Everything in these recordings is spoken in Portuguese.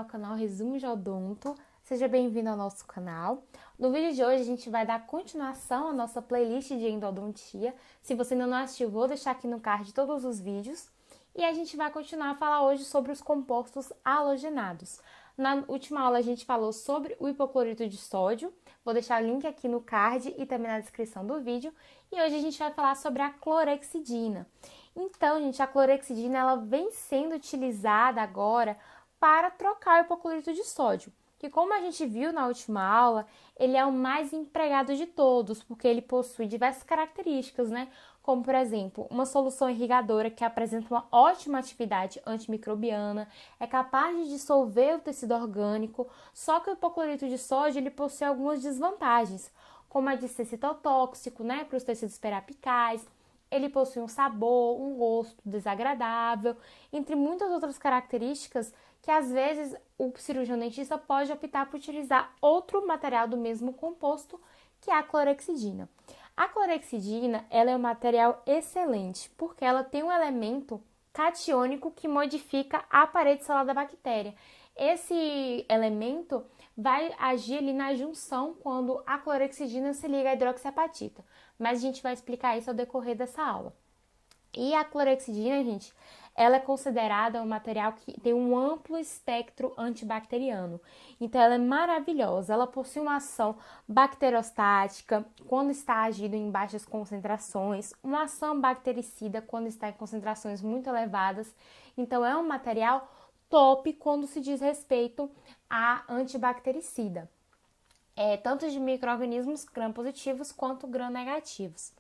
canal Resumo de Odonto. Seja bem-vindo ao nosso canal. No vídeo de hoje a gente vai dar continuação à nossa playlist de endodontia. Se você ainda não assistiu, vou deixar aqui no card todos os vídeos. E a gente vai continuar a falar hoje sobre os compostos halogenados. Na última aula a gente falou sobre o hipoclorito de sódio. Vou deixar o link aqui no card e também na descrição do vídeo. E hoje a gente vai falar sobre a clorexidina. Então, gente, a clorexidina ela vem sendo utilizada agora para trocar o hipoclorito de sódio. Que como a gente viu na última aula, ele é o mais empregado de todos, porque ele possui diversas características, né? Como, por exemplo, uma solução irrigadora que apresenta uma ótima atividade antimicrobiana, é capaz de dissolver o tecido orgânico, só que o hipoclorito de sódio ele possui algumas desvantagens, como a de ser citotóxico, né, para os tecidos periapicais. Ele possui um sabor, um gosto desagradável, entre muitas outras características que às vezes o cirurgião dentista pode optar por utilizar outro material do mesmo composto, que é a clorexidina. A clorexidina ela é um material excelente, porque ela tem um elemento catiônico que modifica a parede celular da bactéria. Esse elemento vai agir ali na junção quando a clorexidina se liga à hidroxiapatita, mas a gente vai explicar isso ao decorrer dessa aula. E a clorexidina, gente, ela é considerada um material que tem um amplo espectro antibacteriano. Então, ela é maravilhosa. Ela possui uma ação bacterostática quando está agindo em baixas concentrações, uma ação bactericida quando está em concentrações muito elevadas. Então, é um material top quando se diz respeito a antibactericida. Tanto de micro-organismos gram-positivos quanto gram-negativos.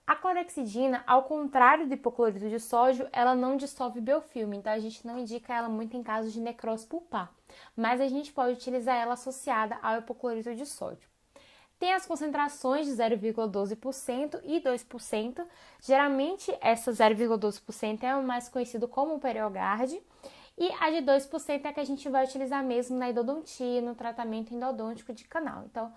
A clorexidina, ao contrário do hipoclorito de sódio, ela não dissolve biofilme, então a gente não indica ela muito em casos de necrose pulpar, mas a gente pode utilizar ela associada ao hipoclorito de sódio. Tem as concentrações de 0,12% e 2%, geralmente essa 0,12% é o mais conhecido como o PerioGard, e a de 2% é a que a gente vai utilizar mesmo na endodontia, no tratamento endodôntico de canal. Então,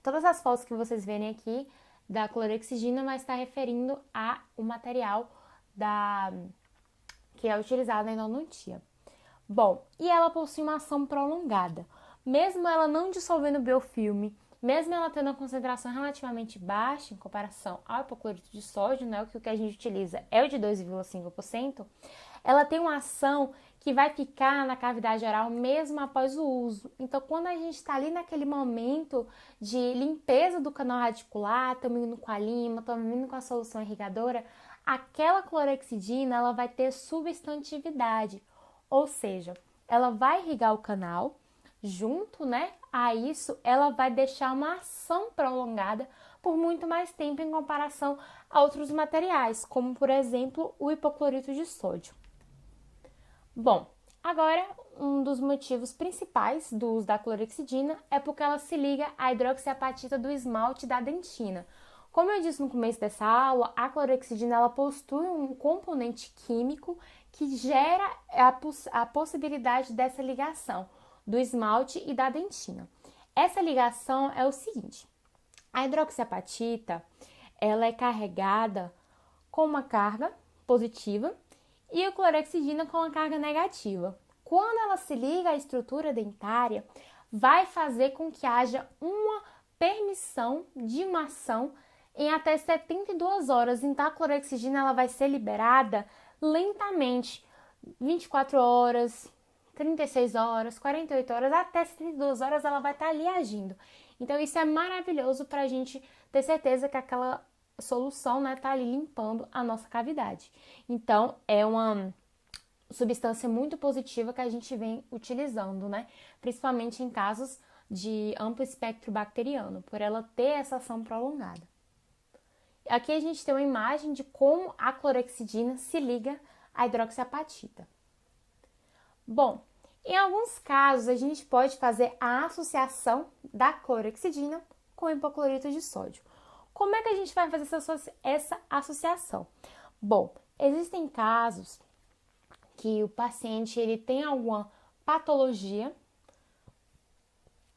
todas as fotos que vocês verem aqui da clorexidina vai estar referindo ao material que é utilizado na endodontia. Bom, e ela possui uma ação prolongada. Mesmo ela não dissolvendo biofilme, mesmo ela tendo uma concentração relativamente baixa em comparação ao hipoclorito de sódio, né, o que a gente utiliza é o de 2,5%, ela tem uma ação que vai ficar na cavidade oral mesmo após o uso. Então, quando a gente está ali naquele momento de limpeza do canal radicular, estamos indo com a lima, estamos indo com a solução irrigadora, aquela clorexidina ela vai ter substantividade, ou seja, ela vai irrigar o canal, junto, né, a isso, ela vai deixar uma ação prolongada por muito mais tempo em comparação a outros materiais, como, por exemplo, o hipoclorito de sódio. Bom, agora um dos motivos principais do uso da clorexidina é porque ela se liga à hidroxiapatita do esmalte da dentina. Como eu disse no começo dessa aula, a clorexidina ela possui um componente químico que gera a possibilidade dessa ligação do esmalte e da dentina. Essa ligação é o seguinte: a hidroxiapatita ela é carregada com uma carga positiva e a clorexidina com uma carga negativa. Quando ela se liga à estrutura dentária, vai fazer com que haja uma permissão de uma ação em até 72 horas. Então, a clorexidina ela vai ser liberada lentamente, 24 horas, 36 horas, 48 horas, até 72 horas ela vai estar ali agindo. Então, isso é maravilhoso para a gente ter certeza que aquela solução, né, tá ali limpando a nossa cavidade. Então, é uma substância muito positiva que a gente vem utilizando, né, principalmente em casos de amplo espectro bacteriano, por ela ter essa ação prolongada. Aqui a gente tem uma imagem de como a clorexidina se liga à hidroxiapatita. Bom, em alguns casos a gente pode fazer a associação da clorexidina com o hipoclorito de sódio. Como é que a gente vai fazer essa associação? Bom, existem casos que o paciente tem alguma patologia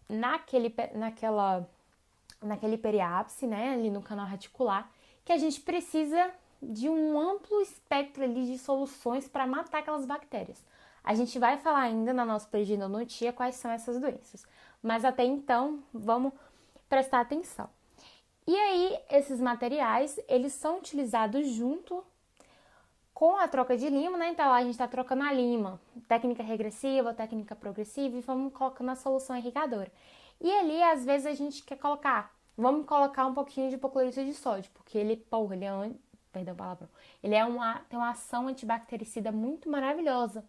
naquele periápice, né, ali no canal radicular, que a gente precisa de um amplo espectro ali de soluções para matar aquelas bactérias. A gente vai falar ainda na nossa playlist de endodontia quais são essas doenças. Mas até então, vamos prestar atenção. E aí, esses materiais, eles são utilizados junto com a troca de lima, né? Então, a gente está trocando a lima, técnica regressiva, técnica progressiva, e vamos colocando a solução irrigadora. E ali, às vezes, a gente quer vamos colocar um pouquinho de hipoclorito de sódio, porque ele é perdão, palavrão. Tem uma ação antibactericida muito maravilhosa.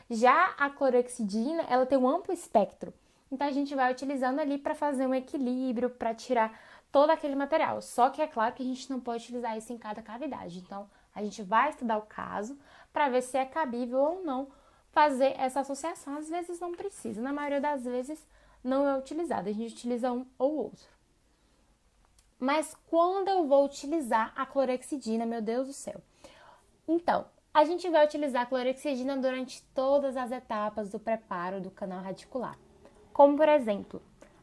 Já a clorexidina, ela tem um amplo espectro. Então, a gente vai utilizando ali para fazer um equilíbrio, para tirar todo aquele material. Só que é claro que a gente não pode utilizar isso em cada cavidade. Então, a gente vai estudar o caso para ver se é cabível ou não fazer essa associação. Às vezes não precisa, na maioria das vezes não é utilizado. A gente utiliza um ou outro. Mas quando eu vou utilizar a clorexidina, meu Deus do céu? Então, a gente vai utilizar a clorexidina durante todas as etapas do preparo do canal radicular. Como, por exemplo,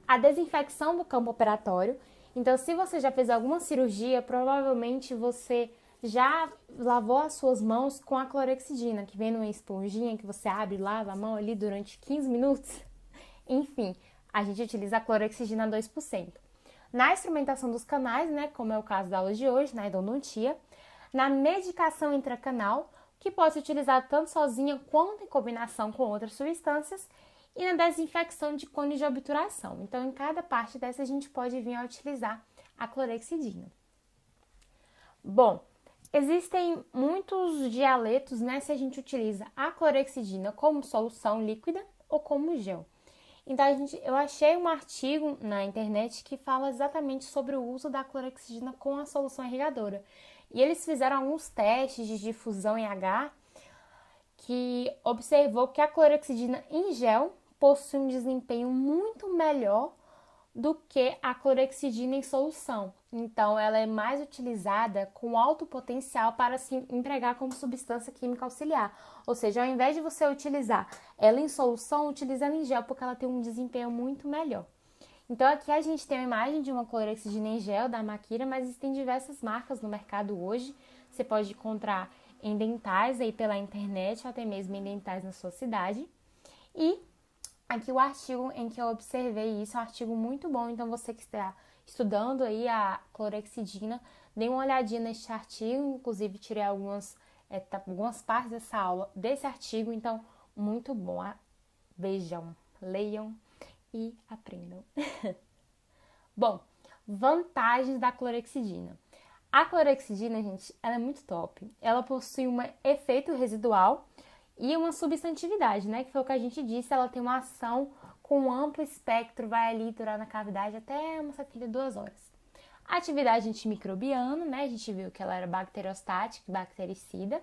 a desinfecção do campo operatório. Então, se você já fez alguma cirurgia, provavelmente você já lavou as suas mãos com a clorexidina, que vem numa esponjinha que você abre e lava a mão ali durante 15 minutos. Enfim, a gente utiliza a clorexidina 2%. Na instrumentação dos canais, né, como é o caso da aula de hoje, na endodontia, na medicação intracanal, que pode ser utilizada tanto sozinha quanto em combinação com outras substâncias, e na desinfecção de cones de obturação. Então, em cada parte dessa, a gente pode vir a utilizar a clorexidina. Bom, existem muitos dialetos, né, se a gente utiliza a clorexidina como solução líquida ou como gel. Então, eu achei um artigo na internet que fala exatamente sobre o uso da clorexidina com a solução irrigadora. E eles fizeram alguns testes de difusão em H que observou que a clorexidina em gel possui um desempenho muito melhor do que a clorexidina em solução. Então, ela é mais utilizada com alto potencial para se empregar como substância química auxiliar. Ou seja, ao invés de você utilizar ela em solução, utiliza ela em gel, porque ela tem um desempenho muito melhor. Então, aqui a gente tem uma imagem de uma clorexidina em gel da Makira, mas existem diversas marcas no mercado hoje. Você pode encontrar em dentais aí pela internet, ou até mesmo em dentais na sua cidade. E aqui o artigo em que eu observei isso é um artigo muito bom, então você que está estudando aí a clorexidina, dê uma olhadinha neste artigo, inclusive tirei algumas partes dessa aula desse artigo, então muito bom. Vejam, leiam e aprendam. Bom, vantagens da clorexidina. A clorexidina, gente, ela é muito top. Ela possui um efeito residual e uma substantividade, né? Que foi o que a gente disse, ela tem uma ação com um amplo espectro, vai ali durar na cavidade até umas 72 horas. A atividade antimicrobiana, né? A gente viu que ela era bacteriostática e bactericida.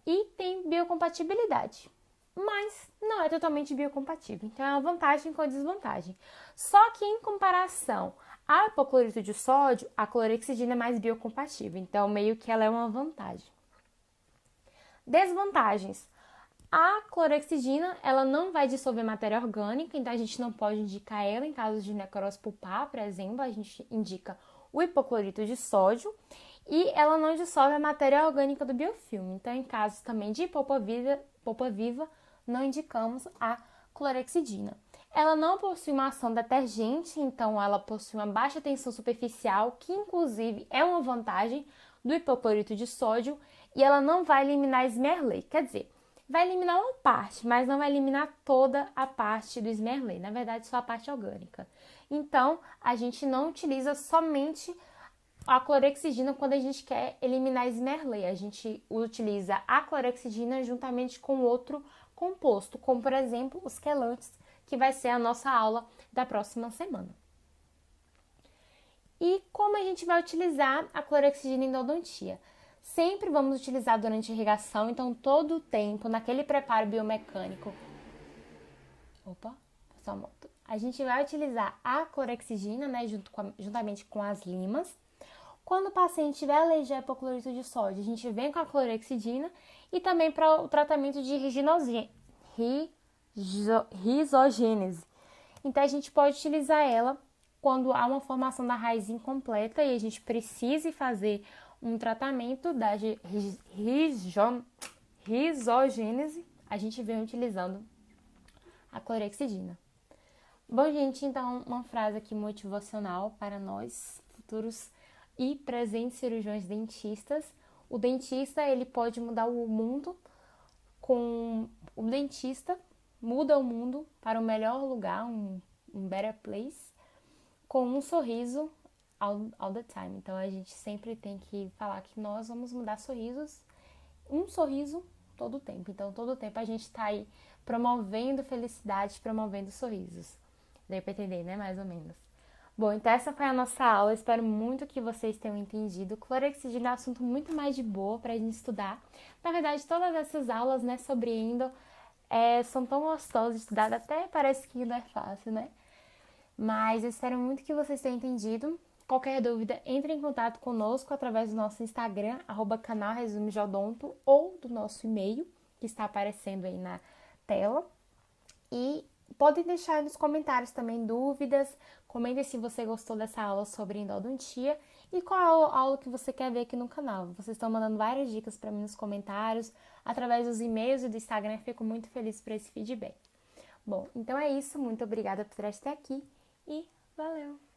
E tem biocompatibilidade, mas não é totalmente biocompatível. Então, é uma vantagem com desvantagem. Só que, em comparação ao hipoclorito de sódio, a clorexidina é mais biocompatível. Então, meio que ela é uma vantagem. Desvantagens. A clorexidina, ela não vai dissolver matéria orgânica, então a gente não pode indicar ela em caso de necrose pulpar, por exemplo, a gente indica o hipoclorito de sódio e ela não dissolve a matéria orgânica do biofilme. Então, em casos também de polpa viva, não indicamos a clorexidina. Ela não possui uma ação detergente, então ela possui uma baixa tensão superficial, que inclusive é uma vantagem do hipoclorito de sódio, e ela não vai eliminar Smerley, quer dizer, vai eliminar uma parte, mas não vai eliminar toda a parte do Smerley, na verdade só a parte orgânica. Então, a gente não utiliza somente a clorexidina quando a gente quer eliminar Smerley, a gente utiliza a clorexidina juntamente com outro composto, como por exemplo os quelantes, que vai ser a nossa aula da próxima semana. E como a gente vai utilizar a clorexidina em endodontia? Sempre vamos utilizar durante a irrigação, então todo o tempo, naquele preparo biomecânico. Só moto. A gente vai utilizar a clorexidina, né, juntamente com as limas. Quando o paciente tiver alergia a hipoclorito de sódio, a gente vem com a clorexidina e também para o tratamento de risogênese. Então, a gente pode utilizar ela quando há uma formação da raiz incompleta e a gente precise fazer um tratamento da risogênese. a gente vem utilizando a clorexidina. Bom, gente, então uma frase aqui motivacional para nós, futuros e presentes cirurgiões dentistas. O dentista, ele pode mudar o mundo com... O dentista muda o mundo para um melhor lugar, um better place, com um sorriso all the time. Então, a gente sempre tem que falar que nós vamos mudar sorrisos, um sorriso todo o tempo. Então, todo o tempo a gente tá aí promovendo felicidade, promovendo sorrisos. Deu pra entender, né? Mais ou menos. Bom, então essa foi a nossa aula. Espero muito que vocês tenham entendido. Clorexidina é um assunto muito mais de boa pra gente estudar. Na verdade, todas essas aulas, né, sobre endo, são tão gostosas de estudar. Até parece que não é fácil, né? Mas eu espero muito que vocês tenham entendido. Qualquer dúvida, entre em contato conosco através do nosso Instagram, @canalresumejodonto, ou do nosso e-mail, que está aparecendo aí na tela. E podem deixar aí nos comentários também dúvidas. Comentem se você gostou dessa aula sobre endodontia e qual aula que você quer ver aqui no canal. Vocês estão mandando várias dicas para mim nos comentários, através dos e-mails e do Instagram. Fico muito feliz por esse feedback. Bom, então é isso. Muito obrigada por estar aqui e valeu!